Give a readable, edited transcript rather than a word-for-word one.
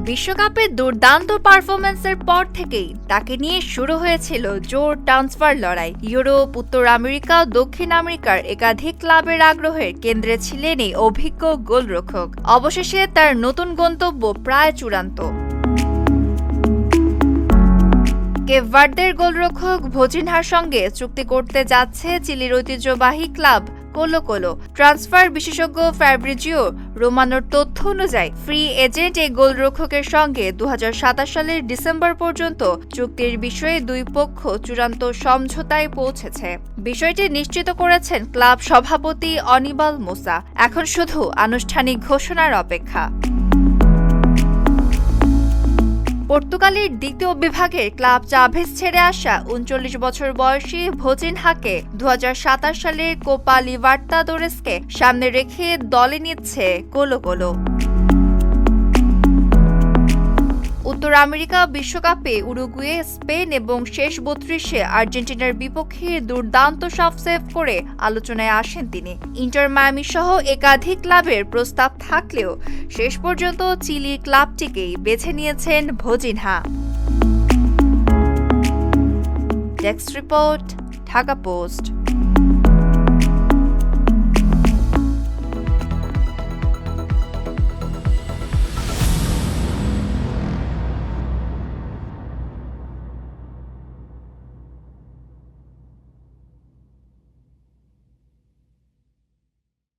বিশ্বকাপে দুর্দান্ত পারফরম্যান্সের পর থেকেই তাকে নিয়ে শুরু হয়েছিল জোর ট্রান্সফার লড়াই। ইউরোপ, উত্তর আমেরিকা, দক্ষিণ আমেরিকার একাধিক ক্লাবের আগ্রহের কেন্দ্রে ছিলেন এই অভিজ্ঞ গোলরক্ষক। অবশেষে তার নতুন গন্তব্য প্রায় চূড়ান্ত। কেপ ভার্দের গোলরক্ষক ভোজিনহার সঙ্গে চুক্তি করতে যাচ্ছে চিলির ঐতিহ্যবাহী ক্লাব কোলো কোলো। ট্রান্সফার বিশেষজ্ঞ ফ্যাব্রিজিও রোমানোর তথ্য অনুযায়ী ফ্রি এজেন্ট এই গোলরক্ষকের সঙ্গে 2027 সালের ডিসেম্বর পর্যন্ত চুক্তির বিষয়ে দুই পক্ষ চূড়ান্ত সমঝোতায় পৌঁছেছে। বিষয়টি নিশ্চিত করেছেন ক্লাব সভাপতি অনিবাল মুসা। এখন শুধু আনুষ্ঠানিক ঘোষণার অপেক্ষা। পর্তুগালের দ্বিতীয় বিভাগের ক্লাব চাভেজ ছেড়ে আসা 39 বছর বয়সী ভোজিনহাকে 2027 সালের কোপা লিবার্তাদোরেসকে সামনে রেখে দলে নিচ্ছে কোলো কোলো। উত্তর আমেরিকা বিশ্বকাপে উরুগুয়ে, স্পেন এবং শেষ 32-এ আর্জেন্টিনার বিপক্ষে দুর্দান্ত সব সেভ করে আলোচনায় আসেন তিনি। ইন্টার মায়ামি সহ একাধিক ক্লাবের প্রস্তাব থাকলেও শেষ পর্যন্ত চিলি ক্লাবটিকেই বেছে নিয়েছেন ভোজিনহা। Desk report, Dhaka post.